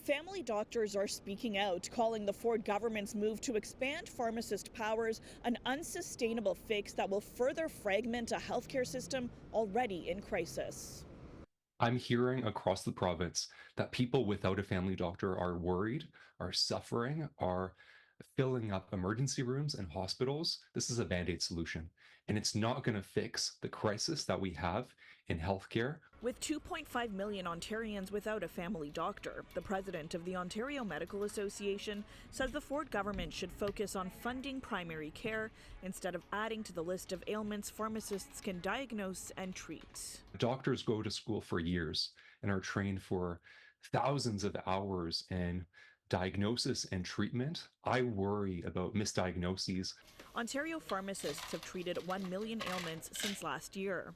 Family doctors are speaking out, calling the Ford government's move to expand pharmacist powers an unsustainable fix that will further fragment a healthcare system already in crisis. I'm hearing across the province that people without a family doctor are worried, are suffering, are filling up emergency rooms and hospitals. This is a band-aid solution, and it's not going to fix the crisis that we have in healthcare. With 2.5 million Ontarians without a family doctor, the president of the Ontario Medical Association says the Ford government should focus on funding primary care instead of adding to the list of ailments pharmacists can diagnose and treat. Doctors go to school for years and are trained for thousands of hours in diagnosis and treatment. I worry about misdiagnoses. Ontario pharmacists have treated 1 million ailments since last year.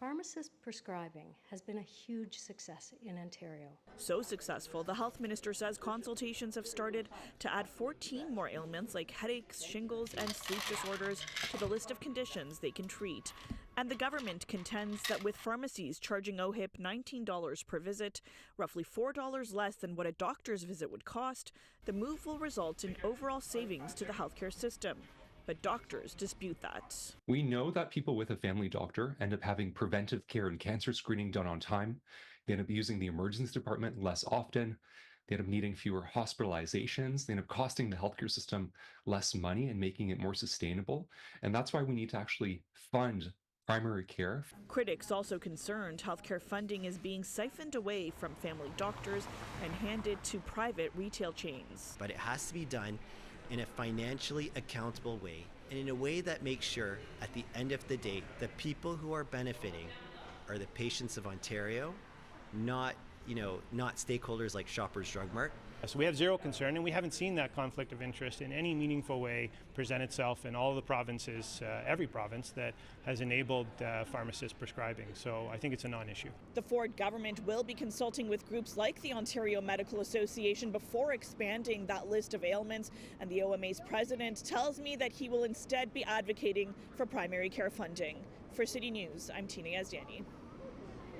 Pharmacist prescribing has been a huge success in Ontario. So successful, the health minister says consultations have started to add 14 more ailments like headaches, shingles, and sleep disorders to the list of conditions they can treat. And the government contends that with pharmacies charging OHIP $19 per visit, roughly $4 less than what a doctor's visit would cost, the move will result in overall savings to the healthcare system. But doctors dispute that. We know that people with a family doctor end up having preventive care and cancer screening done on time. They end up using the emergency department less often. They end up needing fewer hospitalizations. They end up costing the healthcare system less money and making it more sustainable. And that's why we need to actually fund primary care. Critics also concerned healthcare funding is being siphoned away from family doctors and handed to private retail chains. But it has to be done in a financially accountable way and in a way that makes sure at the end of the day the people who are benefiting are the patients of Ontario, not stakeholders like Shoppers Drug Mart. So we have zero concern, and we haven't seen that conflict of interest in any meaningful way present itself in all the provinces, every province that has enabled pharmacist prescribing. So I think it's a non-issue. The Ford government will be consulting with groups like the Ontario Medical Association before expanding that list of ailments, and the OMA's president tells me that he will instead be advocating for primary care funding. For City News, I'm Tina Yazdani.